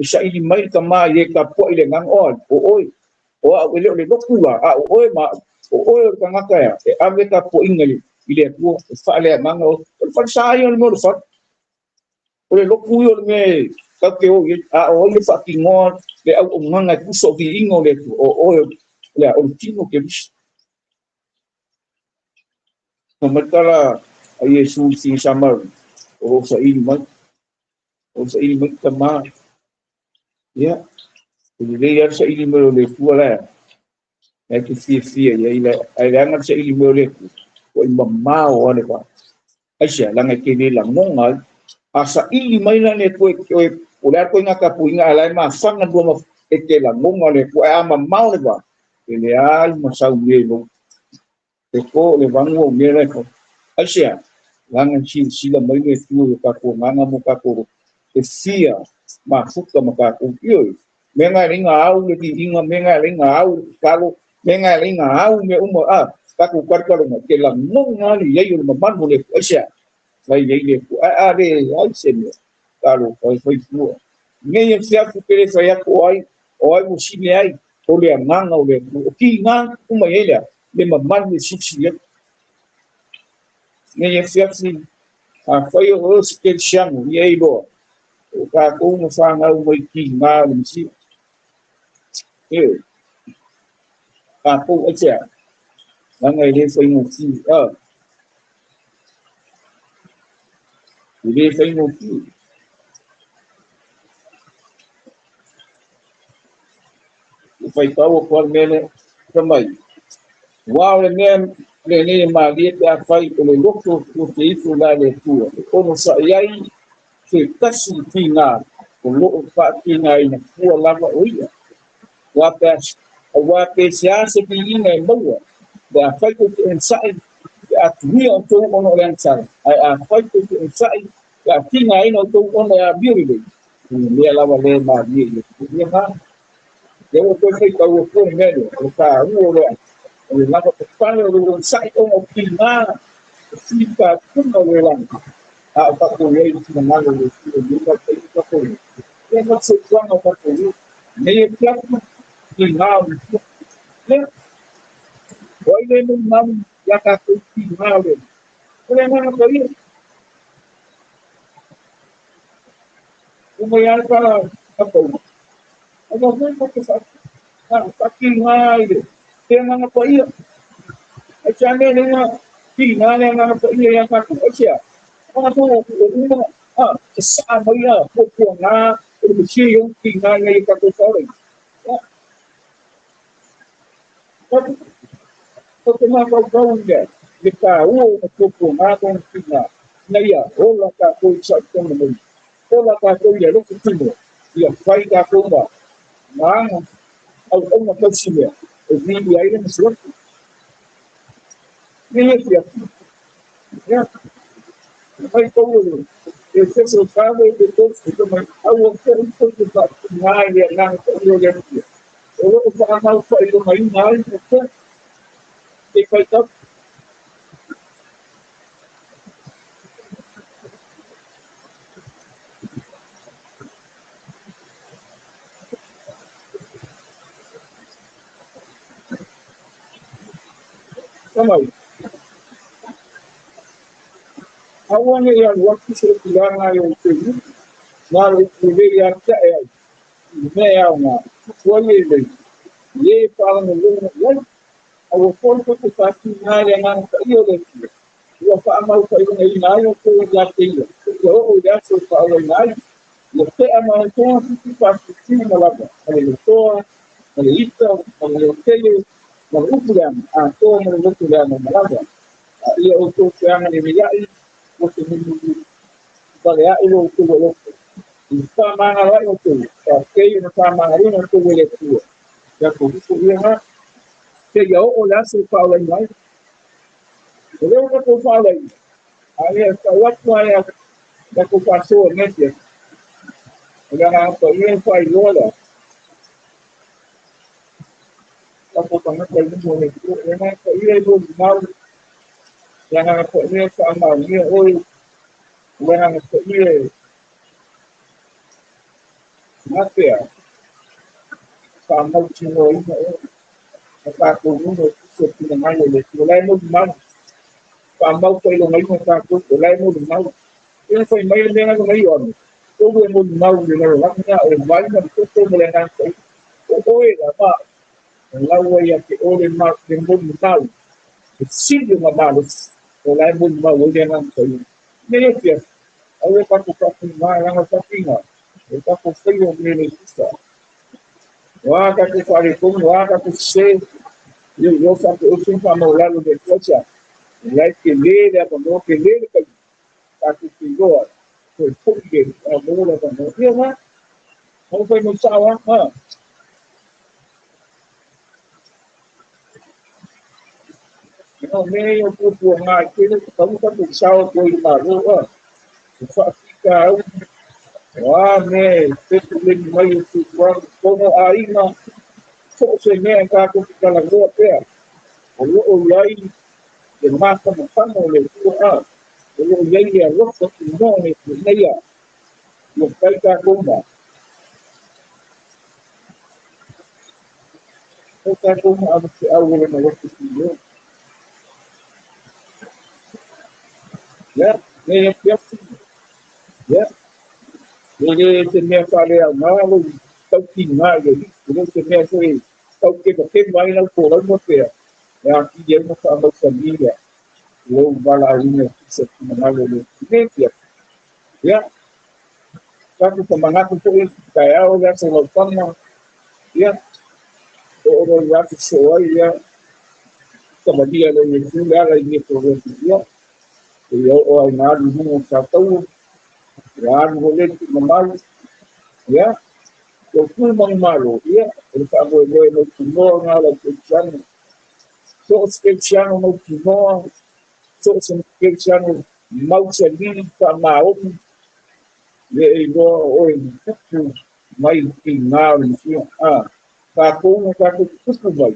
sa ili mai ka ma ye ka po ile ngang o le loku o ma o ka ngaka ya e ave ka po inga ile ko fa le ngang o fa sa yo mo fa o le loku yo me ka ke o le fa ki ngon le au nganga ku so ki ingo le le o tino ke bis no matala a yesu si samar o sa ili mai kama ya le ya sa ili mo le ku la e ki fi ya ile ai nga sa ili mo le ko mamma o le ba asia la nga ke le la ngonga asa ili mai la ne ko o le ko nga ka pu nga ala ma fanga do ma e ke la ngonga le ko ama mau le ba ele ai ma sa le no e ko le vango me le ko asia la nga si la mai le tu ka ko nga mo ka ko e sia ma fuka ma ka ko yo me nga ringa au le di inga me nga ringa au ka lo me nga ringa au me umo ka ko ka ko ke la ngonga le ye yo ma man mo le asia vai ele are ai senhor caro foi tua nem se a fupere sai a coi oi o chile ai o le manga o le o que nga uma ele le mamãe me chichia nem se assim a foi o que chamo e aí do o ca como fanga o que nga me si eu ca po a cha là ngày đi foi một chi đi foi một chi phải có một con nghe cho mày wow là nghe mà biết đã phải của mình lúc tu tí tu lại để tu ông sợ ấy thì tất sự thì nào của lộ phạm thì này là của làm vậy qua cái giá sẽ bị này đâu và phải có chuyện sai nhiều tu ông làm sai phải có chuyện sai khi này nó tu ông là biết được thì là lên mà biết được ha nếu tôi thấy tàu tôi nghe được cả ngô rồi là một quan rồi sai ông kỳ ma xin cả không nào về làm các cô ấy thì mà rồi những các cô nên nó sự quan của các cô nên các kỳ ma nên với nên năm ya các cô kỳ ma rồi nên nó có ý cũng phải các cô ông không có saking hai kaya mga po iyo ay siya nga tina na mga po iyo yung kakuha siya mga po saan mo yan po nga siya yung tina na yung kakuha so tumakaw niya ikaw po nga kung tina na yan wala ka po sa itong naman wala ka po yan lukot mo yung fay ka po ba mga ông mà tôi xin việc vì điều ấy nó sướng nghe việc nhá hay câu rồi để sẽ sự phá với cái tốt của mình ông không được gặp ngay liền năng cũng nhiều lần rồi ông mau phải có mấy nói một chút thì phải tập Kamay, awan niya waktu sila nga yung film, na yung sa ay, may nga, wala yun. Ye parang nilunod yan, awan ko sa akin nga yan sa iyo rin. Yung paamaw sa iyo ngayon na yung po yung yating yun. Yung yaso sa away na yun. Yung paamaw ko, sa akin malaba. Malilito, malilito, malilito, malukulan atau malukulan malaga ia untuk yang dimiliki untuk bagaimana itu boleh sama hal itu tapi sama hal itu boleh tu ya kudu yang ke jauh olah supaya lain Eu não vou falar aí. Aí essa outra é da ocupação, né? Olha, aí faz olha, a ocupação é muito bonito. Aí é do mal, já na conhece a Maria, oi, já na conhece na terra, a multidão aí, a coluna, que se mais ele, lá é muito mal, a mal foi no meio da coisa, lá é muito mal. Ele foi meio de nada meio homem. Todo mundo mal de nada, lá vai na todo mulher na frente. Oi, lá, lá o aí que olhe mal de mundo mal. Se de uma mal, lá é muito mal, olhe na frente. Nem que aí eu passo para cima, lá na frente. Eu passo feio nele isso. Waka que falei como waka que sei, eu faço eu sempre amo lá no depois já. Lá que ler, quando que ler, tá que ficou. Foi porque a bola quando eu lá, não foi no sala, não meio por lá, aquele que estamos a pensar o que ele falou, só fica né, sempre meio que como aí não, só se nem cá com aquela rua pé. O aí de massa no pano le tua o lei é louco que não é meia o pai da goma o pai da goma a você algo no louco que eu nem é certo ele tem minha falha mal tão que mais ele tem minha foi tão que você vai na porra você é aqui é uma família eu balarinha que se mal ele nem certo já sabe como na com isso caiu já se voltando já o já que foi já como dia lo ni ya la ni provincia yo o na ni sa to ya no le normal ya o fui malo ya el cabo de no no na la cristiano so cristiano no no so cristiano mau se ni pa mau le go o mai final ni ka ko tudo vai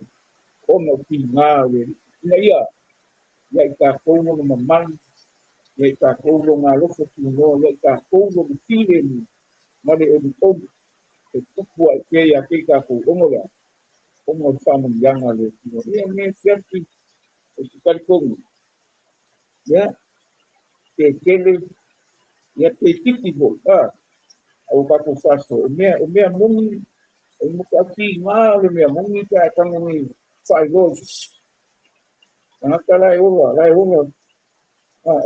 o no final ya ya ka ko no mamãe e ka kouro ngā roko ki no, e ka kouro ki tire ni, mare o ni tobu, e tupu a kei a kei ka kou ongola, ongo whanu yanga le ki no. Ia me whiaki, e ki karikongu, ia, te kele, ia te titi ho, au kako whaso, o mea mungi, o muka ki ngā le mea mungi ka tango ni whai lois. Anaka lai ola,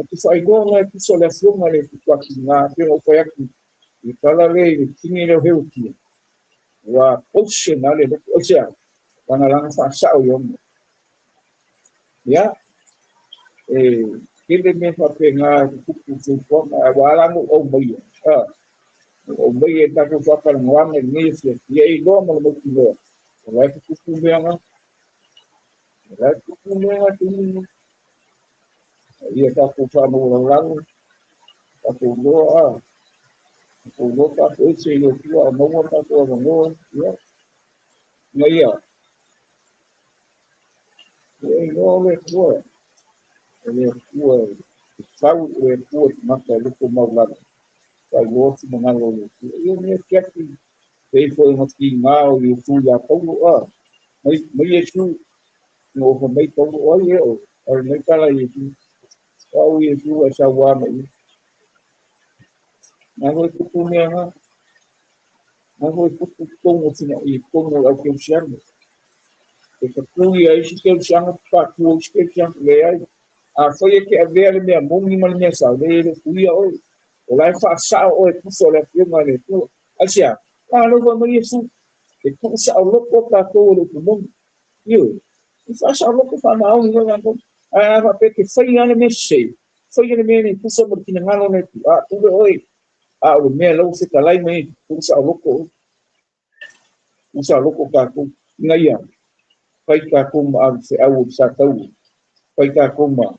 que sai gona que solução ale que aqui pelo foi aqui e cada vez tinha ele o que wa optional ele ou seja quando lá faz o yom ya ele me fa pegar o forma agora o meio tá com foco no homem nisso e aí como no que vai que tu mesmo vai que tu mesmo ia tá com foco lá tá com o tá esse eu tua não tá todo mundo aí ó e não é tua ele tua sabe é tua mas ele como lá vai outro não é eu me quero que ele foi um pouquinho mal e fui já pouco mas isso não foi meio pouco olha eu nem cara isso isso essa guarda mas foi tudo mesmo mas foi tudo como assim e como é que eu chamo que fui aí que eu chamo para tu que eu chamo foi que a ver minha mão e uma mensagem ele fui hoje lá passar hoje por sobre a mas tu assim não vamos isso que tu sabe louco para todo o mundo eu faz a louco para não não vai ter que foi ano mexer foi ano me tu sobre que não né tudo hoje o meu não se tá lá e me tu sabe para tu ngai vai ka kuma se au sa tau vai ka kuma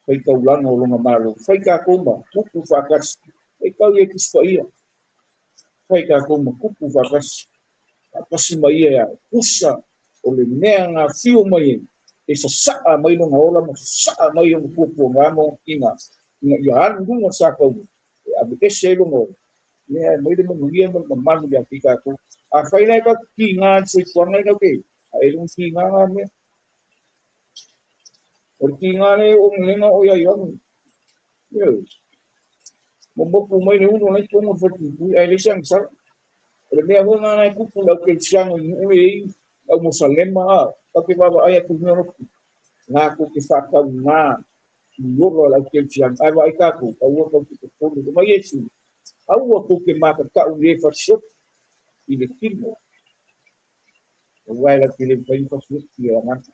fai kau langa o longa malo, fai ka koma, kupu whakas, fai kau e kis whaia, fai ka koma, kupu whakas, kasi mai e a kusa, o le mea ngā whio mai e sa saa mai longa ola, ma saa mai o kupu o ngamo inga ia anu runga sa kau, e abu e se longa ola, mea mai le manguia ma manu ya ki ka kau, a whai lai ka ki ngā tsui kuangai kau ke, a e runga ki ngā mea, o ki ngā ne o ngenga o ia ionu, Momopu mai ne uno lai tomo fati pui ai le sang sar. Le mea hona nai kupu lau ke tiango i ue ei au mosalema a. Take baba ai atu ngero. Ngā ko ke whakau ngā. Ngoro lau ke tiango. Ai wa ai kako. Au o kau ki te tono. Te mai esu. Au o ko ke maka kau le whasok. I le timo. O wai la ke le pai whasok ki a ngata.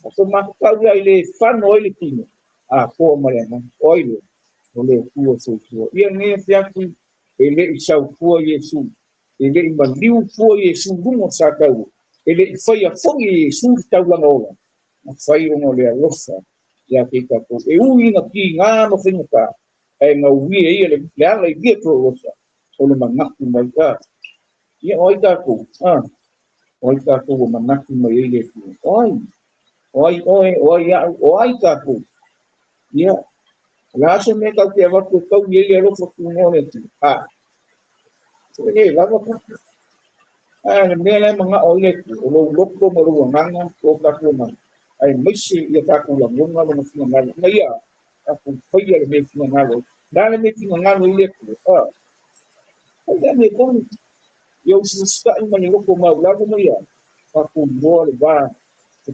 Ako maka kau ia i le whano i le timo. A ko marenga. Oilo. O le kua soifua. Ia nea te aki, e le i sau kua Iesu. E le i maliu kua Iesu rungo sa kau. E le i whaia whongi Iesu ki tau langa ola. Na whai rongo le alofa. Ia ke kako. E ui na ki ngā no whenguka. E ngā ui e ia le ala i via pro osa. O le manaku mai ka. Ia oi kako. Oi kako o manaku mai e le kua. Oi kako. Ia. Laso me kau ke awatu kau ye ye lo fotu ngone tu. So ye lava ka. Le me le manga o ye lo loko mo lo nganga o ka kuma. Ai misi ye ka ku la ngonga lo misi ngalo. Mai ya. Aku fai le misi ngalo. Dale misi ngalo ye ku. Ai me kon yo susta in mani loko ma la mo ya. Aku mo le ba.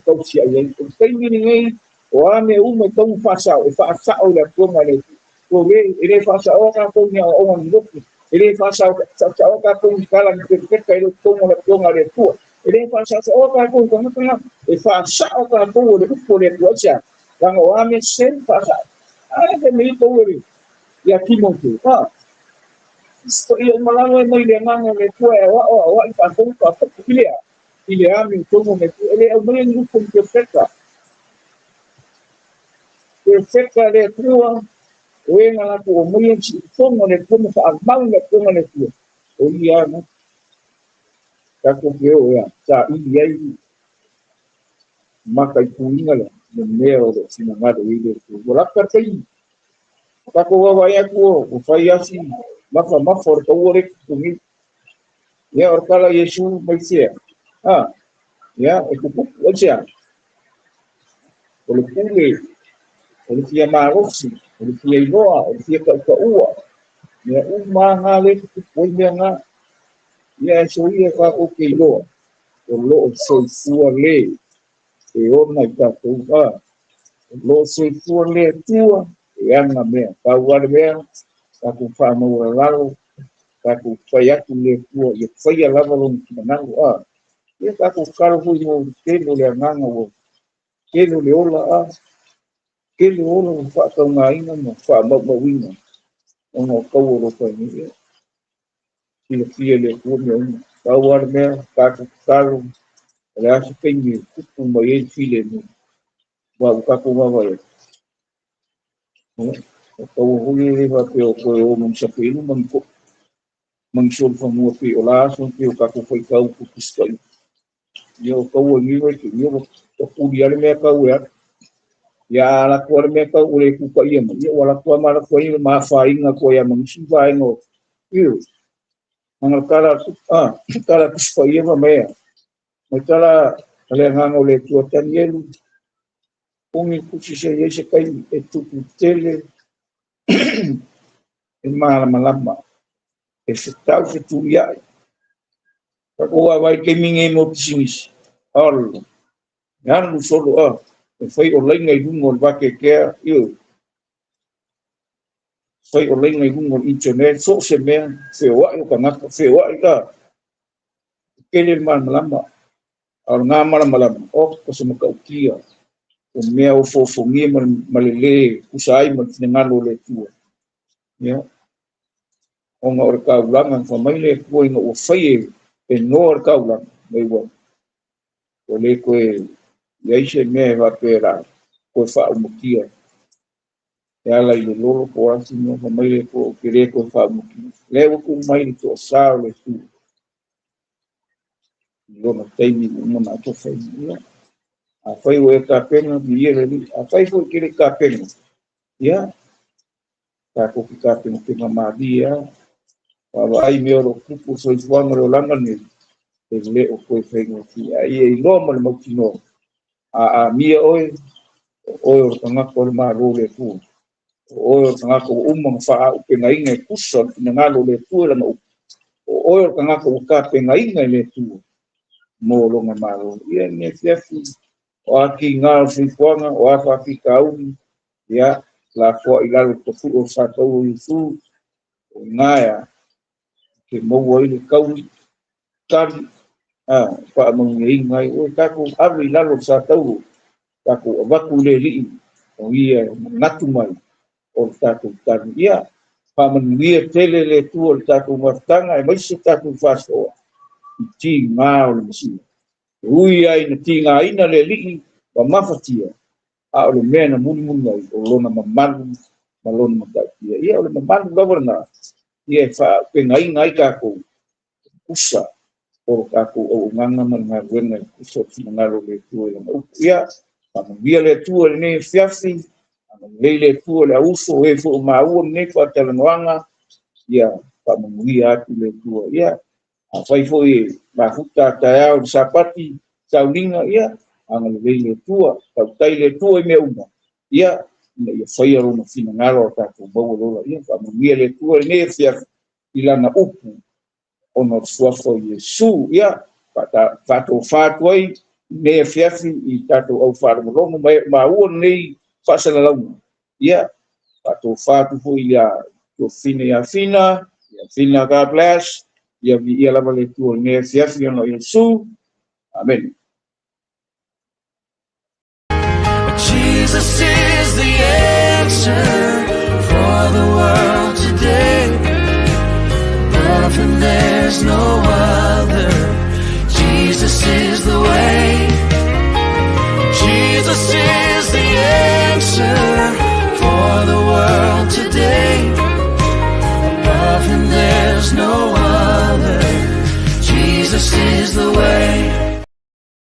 Kau si ai. Kai ni ngai. O ame uma tão fácil, e faça o da turma ali. Ele faça o que com minha o grupo. Ele faça o que com cara de que ele toma a turma ali tua. Ele faça o que com como tem. E faça o que com o grupo de coisa. Então o ame sempre faça. É meio todo ele. E aqui monte. Isso eu malamo é meio lenga le tua o tá com a filha. Ele ame todo mundo. Ele é o meio grupo que fecha. Perfecta le tua, o e ngā ko o mui si tonga le tonga sa mau le tonga le tua. O ia na, ka ko ke o ia, sa i ai maka i kuinga le, le mea o le sina ngāre i le tua. O raka tei, ka ko wawa ia kua, o whai asi, mafa o tau ore ki tungi. Ia o kala Yesu mai sea. Ia, e kupuku o sea. O le kule, o le fia marosi, o le fia iloa, o le fia kaua. Ia ngā le kupoi mea ngā. Ia so ia ka o ke iloa. O loo soifua le. E ona i tātou o loo soifua le tua. E anga mea. Kau wale mea. Kako whāmaua lalo. Kako whai atu le tua. Ia whai a lava longi ki manangu. Ia kako karo hui mo keno le anganga o. Keno le ola Kele ola o whaakau ngā inga mo whaamau o ngā kau o roka ni. Kila fia le kua mea unga. Kau ara mea, kako karo, le asu pengi, kupu mai e file mo. Wa ukako wawa e. O kau hui e rewa pe o koe o mang sapelu, mang solfa mua pe o laso, pe o kako whai kau kukuskai. Ia o kau o niwa ki, ia o kuri ale mea kau e atu. Ia ala kua mea kau ure kuka ia ma. Ia wala kua mara kua ia maa whainga kua ia mang siwa ingo. Ia. Anga kala kuspa ia ma mea. Mai kala ale nganga ule tua tani elu. Ungi kusi se yese kai e tuku tele. E maa malama. E se tau se tu iai. Kako wai ke minge mo pisimisi. Alo. Nganu solo e whai o lainga i rungo o wake kea, whai o lainga i rungo o internet, so se mea, whewai o ka ngaka, whewai ka, kele malama, au ngā malama, o ka se maka ukia, o mea o fofongia malele, kusai ma tina ngalo le tua. O ngā ora kaulanga, whamaile kua inga o whai e no ora kaulanga, mei wa. O le koe, iaise mea e wapera, koe wha umukia. ela i le lolo po asi no mai le po kere ko fa mo le ko mai to sa le tu lo na taimi mo na to fa ia a fai o ka pena bi ele a fai fo kere ka pena ia ta ko ka pena ke mama dia pa ai me ro ku so i wanga ro langa ni le o ko fe no ki ai e lo mo le mo kino a mia oi o tanga ko ma ro le tu o tanga ko umang fa o pe ngai ngai kuso na ngalo le tu la no o tanga ko ka pe ngai ngai le tu mo lo nga malo ia ne fiafi o aki ngal fi kwanga o afa fi kauni ia la ko ilalo to fu o sa to u su ngaya ke mo wo ile kauni kan pa mo ngai ngai o ka ko avi ilalo sa to ka ko va ku le li o ia ngatu mai o tatu tan ia pa man ia tele le tu o tatu martanga e mai se tatu faso ti ngao le misi ui ai na tinga ina le li wa mafatia a o le mena mun mun ngai o lona maman malon matatia ia o le maman governa ia fa pe ngai ka ko usa o ka ko o nganga man nga wena so ngalo le tu le ia pa via le tu le fiafi le tu le uso e fo ma u ne ko tele noanga ia pa via tu le tu ia a fai foi ma futa ta o sapati saulinga ia anga le tua tau tai le tua me uma ia ia fai ro no fina ngalo ta ko bo lo ia pa via le tua ne fia ilana upu ono sua fo Yesu ia pa to fatoi ne fia i tato au far mo ma u nei fasala la ia pa to fatu fo ia to fina God bless. Ia vi ia lava le tu ne fiafi no Yesu. Amen. Jesus is the answer for the world today. Above him there's no other. Jesus is the way. Jesus is the answer